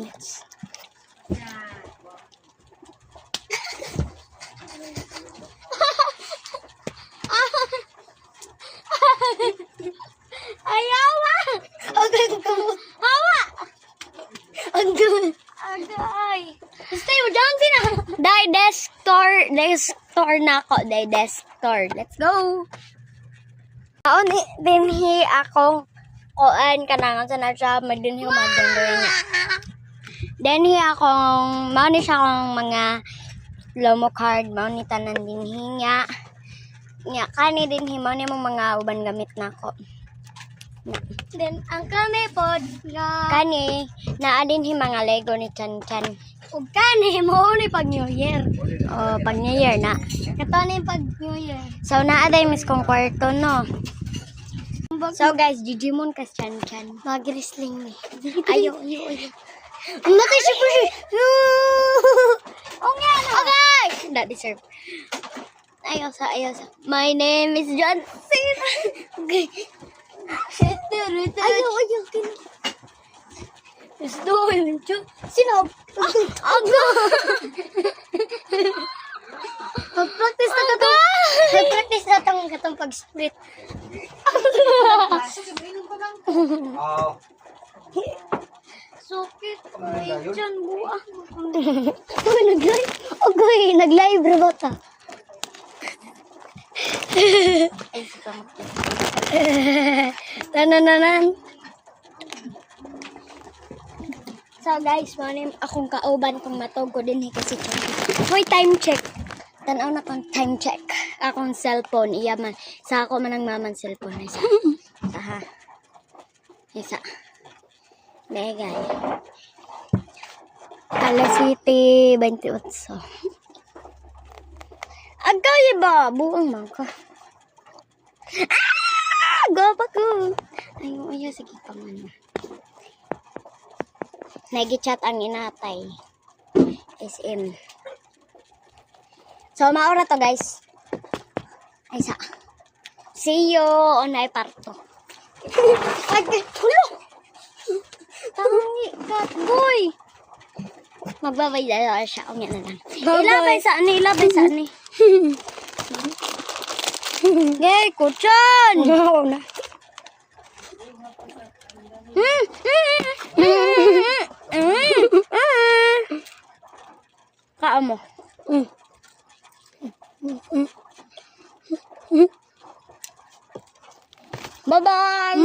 minutes. Ayawa! Okay, kamot. Hawa! Agay. Agay! Stay mo dyan sina! Dai, desktop na ako. Dai, desktop. Let's go! Aon, dinhi akong kuan kanangan sa nasya, magdinhi magdundoy niya. Dinhi akong, mauni siya akong mga lomo card, mauni tanan dinhi nga. Nga, kani dinhi, mauni mong mga uban gamit na ako. Then, ang kami pod nga... Kani, naa dinhi mga Lego ni Chan Chan. Ug kani, mo ni pag New Year. O, pag New Year na. Kato ni pag New Year. So, naaday mis kong kwarto, no? So, guys, Digimon kas Chan Chan. Mag-wrestling ni. Ayo. Ang matay siya po siya. Oh, nga, no? Okay! Not deserve. Ayaw sa. My name is Johnson. Okay. Ayaw. Gusto ko yun. Sino? Aga! Mag-practice na ka. Mag-practice na katong pag-split. Sukit. Ay, dyan, buwa. Uy, nag-live. Okay, nag-live rin ba ta? Ay, sikamot. Tananan. So, guys, manim akong kauban kung matog ko din kasi Hoy, time check. Tanaw na kong time check. Akong cellphone. Iya man. Sa ako man ang maman cellphone. Isa. Aha. Isa. Begay. Kala City 28. Agay ba? Buang man ka. Ah! Gaba ko. Ayaw. Sige pa man. Nag-chat ang inatay. SM. So, maura to, guys. Ay, sa. See you on my parto. Ay, hulo! Tangi, boy. Magbabay na siya. O, yan na lang. Ilabay sa ani. Gay, kuchan! No, na. Kaamo. Bye-bye!